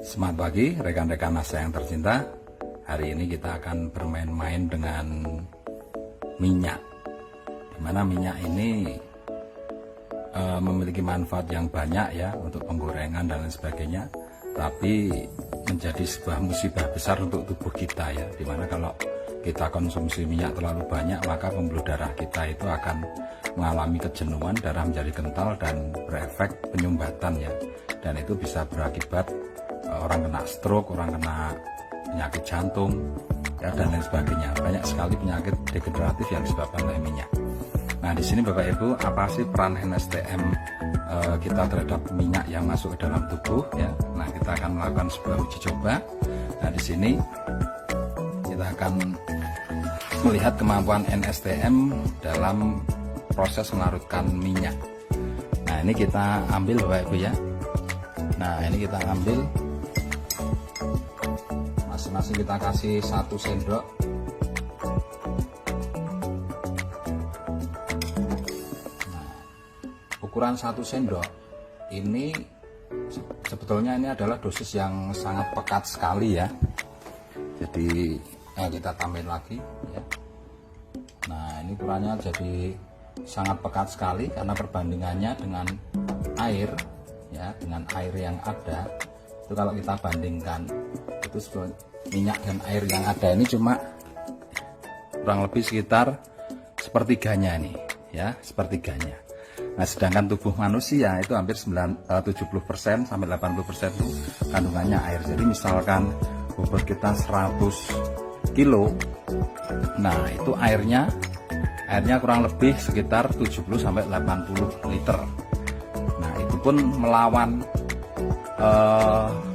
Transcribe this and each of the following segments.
Selamat pagi rekan-rekan NASA yang tercinta. Hari ini kita akan bermain-main dengan minyak, dimana minyak ini memiliki manfaat yang banyak ya untuk penggorengan dan lain sebagainya, tapi menjadi sebuah musibah besar untuk tubuh kita ya, dimana kalau kita konsumsi minyak terlalu banyak maka pembuluh darah kita itu akan mengalami kejenuhan, darah menjadi kental dan berefek penyumbatan ya, dan itu bisa berakibat orang kena stroke, orang kena penyakit jantung ya, dan lain sebagainya. Banyak sekali penyakit degeneratif yang disebabkan oleh minyak. Nah, di sini Bapak Ibu, apa sih peran NSTM kita terhadap minyak yang masuk ke dalam tubuh ya? Nah, kita akan melakukan sebuah uji coba. Nah, di sini kita akan melihat kemampuan NSTM dalam proses melarutkan minyak. Nah, ini kita ambil Bapak Ibu ya. Nah, ini kita ambil, masing-masing kita kasih 1 sendok. Nah, ukuran 1 sendok ini sebetulnya ini adalah dosis yang sangat pekat sekali ya. Jadi kita tambahin lagi ya. Nah, ini ukurannya jadi sangat pekat sekali karena perbandingannya dengan air ya, dengan air yang ada itu kalau kita bandingkan itu minyak dan air yang ada ini cuma kurang lebih sekitar sepertiganya ini ya, sepertiganya. Nah, sedangkan tubuh manusia itu hampir 70% sampai 80% itu kandungannya air. Jadi misalkan bobot kita 100 kilo, nah itu airnya kurang lebih sekitar 70 sampai 80 liter. Nah, itu pun melawan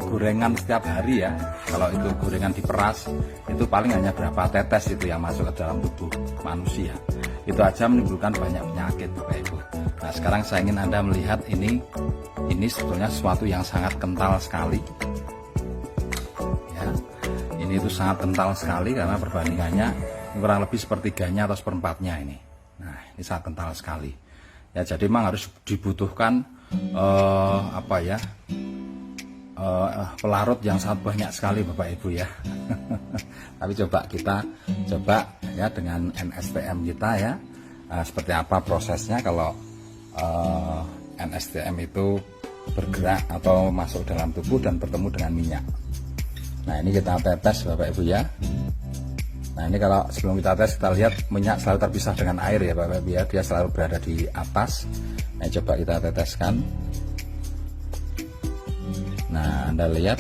gorengan setiap hari ya. Kalau itu gorengan diperas itu paling hanya berapa tetes itu yang masuk ke dalam tubuh manusia. Itu aja menimbulkan banyak penyakit Bapak Ibu. Nah, sekarang saya ingin Anda melihat ini sebetulnya sesuatu yang sangat kental sekali ya. Ini itu sangat kental sekali karena perbandingannya kurang lebih sepertiganya atau seperempatnya ini. Nah, ini sangat kental sekali ya. Jadi memang harus dibutuhkan pelarut yang sangat banyak sekali Bapak Ibu ya. Tapi kita coba ya dengan NSTM kita ya, seperti apa prosesnya kalau NSTM itu bergerak atau masuk dalam tubuh dan bertemu dengan minyak. Nah, ini kita tetes Bapak Ibu ya. Nah, ini kalau sebelum kita tes kita lihat minyak selalu terpisah dengan air ya Bapak Ibu ya, dia selalu berada di atas. Nah, coba kita teteskan. Nah, Anda lihat,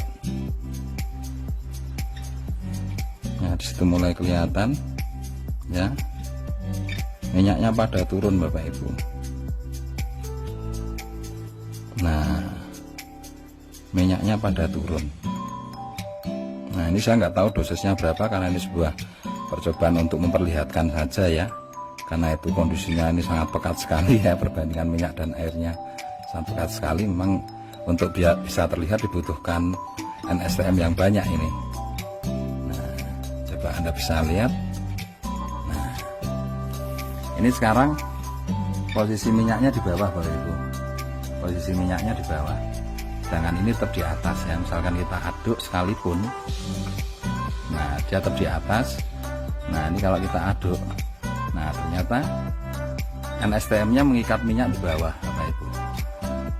nah disitu mulai kelihatan ya, minyaknya pada turun Bapak Ibu. Nah, minyaknya pada turun. Nah, ini saya nggak tahu dosisnya berapa karena ini sebuah percobaan untuk memperlihatkan saja ya, karena itu kondisinya ini sangat pekat sekali ya, perbandingan minyak dan airnya sangat pekat sekali. Memang untuk biar bisa terlihat dibutuhkan NSTM yang banyak ini. Nah, coba Anda bisa lihat. Nah, ini sekarang posisi minyaknya di bawah Bapak Ibu. Posisi minyaknya di bawah, sedangkan ini tetap di atas ya. Misalkan kita aduk sekalipun, nah dia tetap di atas. Nah, ini kalau kita aduk, nah ternyata NSTM nya mengikat minyak di bawah Bapak Ibu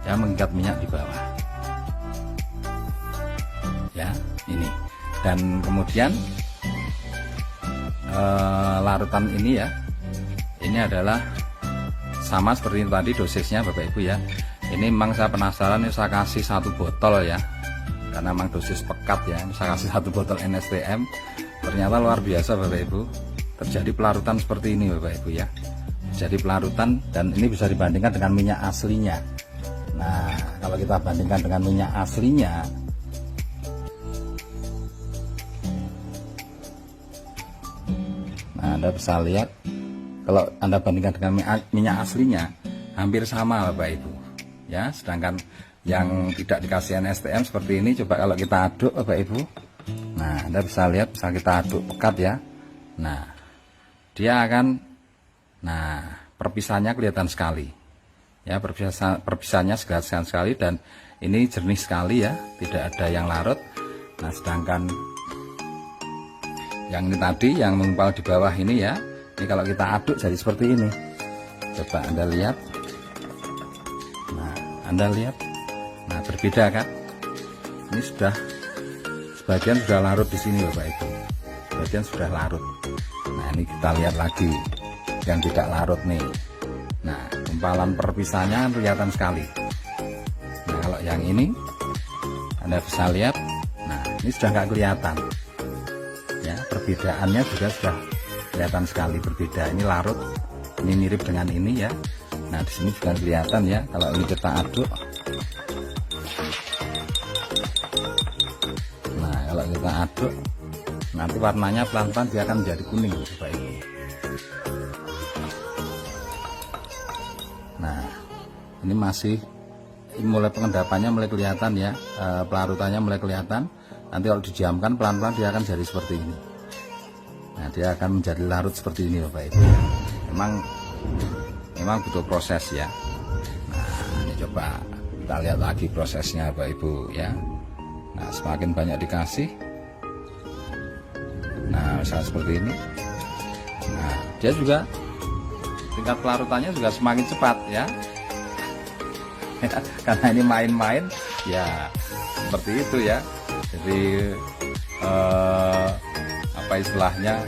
ya, mengikat minyak di bawah ya, ini. Dan kemudian larutan ini ya, ini adalah sama seperti tadi dosisnya Bapak Ibu ya. Ini memang saya penasaran, ini saya kasih 1 botol ya, karena memang dosis pekat ya. Saya kasih 1 botol NSTM, ternyata luar biasa Bapak Ibu, terjadi pelarutan seperti ini Bapak Ibu ya. Jadi pelarutan, dan ini bisa dibandingkan dengan minyak aslinya. Nah, kalau kita bandingkan dengan minyak aslinya, nah Anda bisa lihat, kalau Anda bandingkan dengan minyak aslinya hampir sama Bapak Ibu ya. Sedangkan yang tidak dikasih NSTM seperti ini, coba kalau kita aduk Bapak Ibu, nah Anda bisa lihat, bisa kita aduk pekat ya. Nah, dia akan, nah perpisahannya kelihatan sekali ya, perpisahannya kelihatan sekali, dan ini jernih sekali ya, tidak ada yang larut. Nah sedangkan yang ini tadi yang menggumpal di bawah ini ya, ini kalau kita aduk jadi seperti ini. Coba Anda lihat. Nah Anda lihat, nah berbeda kan? Ini sudah sebagian sudah larut di sini Bapak Ibu, sebagian sudah larut. Nah ini kita lihat lagi yang tidak larut nih. Nah gumpalan perpisahnya kelihatan sekali. Nah kalau yang ini Anda bisa lihat, nah ini sudah nggak kelihatan ya, perbedaannya juga sudah kelihatan sekali berbeda. Ini larut, ini mirip dengan ini ya. Nah di sini juga kelihatan ya, kalau ini kita aduk. Nah kalau kita aduk nanti warnanya pelan-pelan dia akan menjadi kuning Bapak Ibu. Nah ini masih mulai pengendapannya mulai kelihatan ya, pelarutannya mulai kelihatan. Nanti kalau didiamkan pelan-pelan dia akan jadi seperti ini. Nah dia akan menjadi larut seperti ini Bapak Ibu. Memang butuh proses ya. Nah ini coba kita lihat lagi prosesnya Bapak Ibu ya. Nah semakin banyak dikasih, nah misalnya seperti ini, nah dia juga tingkat pelarutannya juga semakin cepat ya. Karena ini main-main ya, seperti itu ya. Jadi apa istilahnya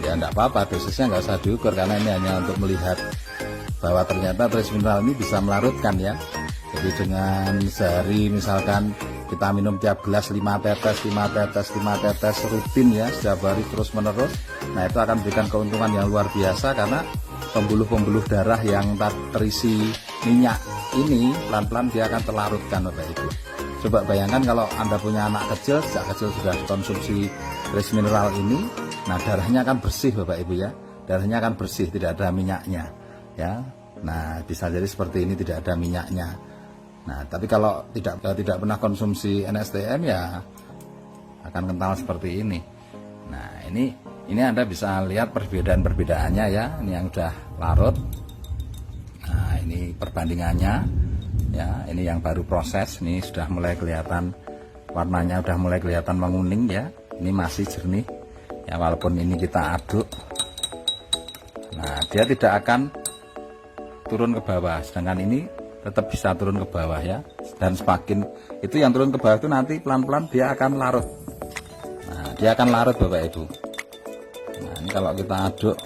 ya, enggak apa-apa, dosisnya nggak usah diukur karena ini hanya untuk melihat bahwa ternyata trace mineral ini bisa melarutkan ya. Jadi dengan sehari misalkan kita minum tiap gelas 5 tetes rutin ya, setiap hari terus menerus, nah itu akan memberikan keuntungan yang luar biasa karena pembuluh-pembuluh darah yang terisi minyak ini pelan-pelan dia akan terlarutkan Bapak Ibu. Coba bayangkan kalau Anda punya anak kecil, sejak kecil sudah konsumsi trace mineral ini, nah darahnya akan bersih Bapak Ibu ya, darahnya akan bersih, tidak ada minyaknya ya. Nah bisa jadi seperti ini, tidak ada minyaknya. Nah tapi kalau tidak pernah konsumsi NSTM ya akan kental seperti ini. Nah ini Anda bisa lihat perbedaan-perbedaannya ya. Ini yang udah larut, nah ini perbandingannya ya. Ini yang baru proses, ini sudah mulai kelihatan warnanya, udah mulai kelihatan menguning ya. Ini masih jernih ya, walaupun ini kita aduk. Nah dia tidak akan turun ke bawah, sedangkan ini tetap bisa turun ke bawah ya. Dan semakin itu yang turun ke bawah itu nanti pelan-pelan dia akan larut. Nah dia akan larut Bapak Ibu. Nah ini kalau kita aduk,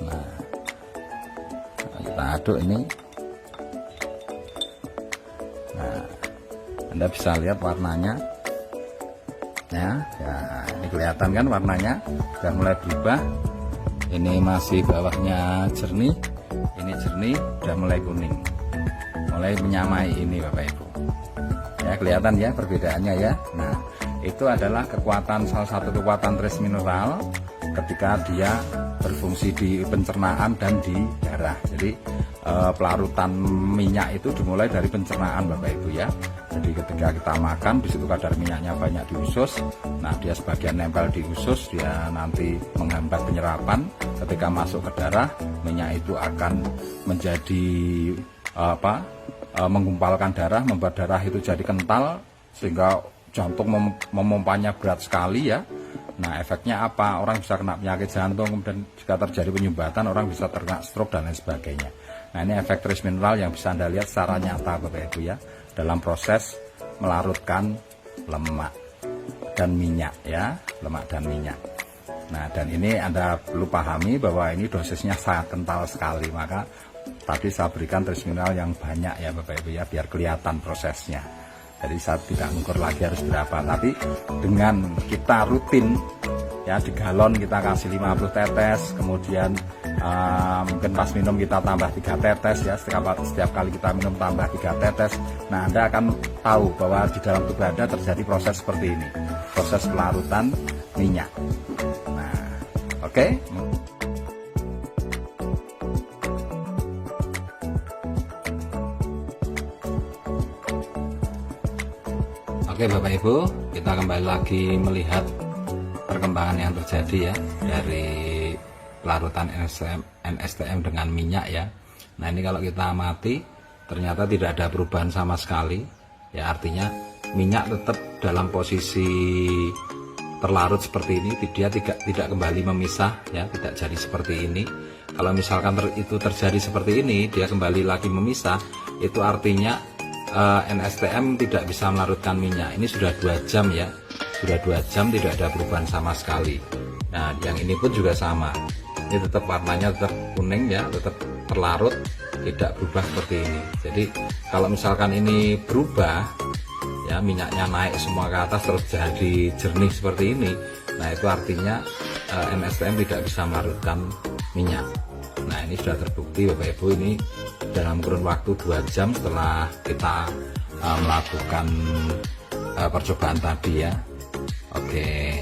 nah kalau kita aduk ini, nah Anda bisa lihat warnanya ya, ini kelihatan kan warnanya sudah mulai berubah. Ini masih bawahnya jernih, ini jernih, udah mulai kuning, mulai menyamai ini Bapak Ibu ya, kelihatan ya perbedaannya ya. Nah itu adalah kekuatan, salah satu kekuatan trace mineral ketika dia berfungsi di pencernaan dan di darah. Jadi pelarutan minyak itu dimulai dari pencernaan Bapak Ibu ya. Jadi ketika kita makan, di situ kadar minyaknya banyak di usus. Nah dia sebagian nempel di usus, dia nanti menghambat penyerapan. Ketika masuk ke darah, minyak itu akan menjadi menggumpalkan darah, membuat darah itu jadi kental sehingga jantung memompanya berat sekali ya. Nah efeknya apa? Orang bisa kena penyakit jantung, kemudian jika terjadi penyumbatan orang bisa terkena stroke dan lain sebagainya. Nah ini efek trace mineral yang bisa Anda lihat secara nyata Bapak Ibu ya, dalam proses melarutkan lemak dan minyak ya, lemak dan minyak. Nah dan ini Anda perlu pahami bahwa ini dosisnya sangat kental sekali, maka tadi saya berikan trace mineral yang banyak ya Bapak Ibu ya, biar kelihatan prosesnya. Jadi saya tidak mengukur lagi harus berapa, tapi dengan kita rutin ya, di galon kita kasih 50 tetes, kemudian mungkin pas minum kita tambah 3 tetes ya, setiap kali kita minum tambah 3 tetes. Nah Anda akan tahu bahwa di dalam tubuh Anda terjadi proses seperti ini, proses pelarutan minyak. Nah oke. Oke Bapak Ibu, kita kembali lagi melihat perkembangan yang terjadi ya dari pelarutan NSTM dengan minyak ya. Nah ini kalau kita amati, ternyata tidak ada perubahan sama sekali. Ya, artinya minyak tetap dalam posisi terlarut seperti ini, dia tidak kembali memisah ya, tidak jadi seperti ini. Kalau misalkan itu terjadi seperti ini, dia kembali lagi memisah, itu artinya NSTM tidak bisa melarutkan minyak. Ini sudah 2 jam ya, sudah 2 jam tidak ada perubahan sama sekali. Nah, yang ini pun juga sama, ini tetap warnanya tetap kuning ya, tetap terlarut, tidak berubah seperti ini. Jadi kalau misalkan ini berubah ya, minyaknya naik semua ke atas terus jadi jernih seperti ini, nah itu artinya NSTM tidak bisa melarutkan minyak. Nah, ini sudah terbukti Bapak Ibu, ini dalam kurun waktu 2 jam setelah kita melakukan percobaan tadi ya. Oke.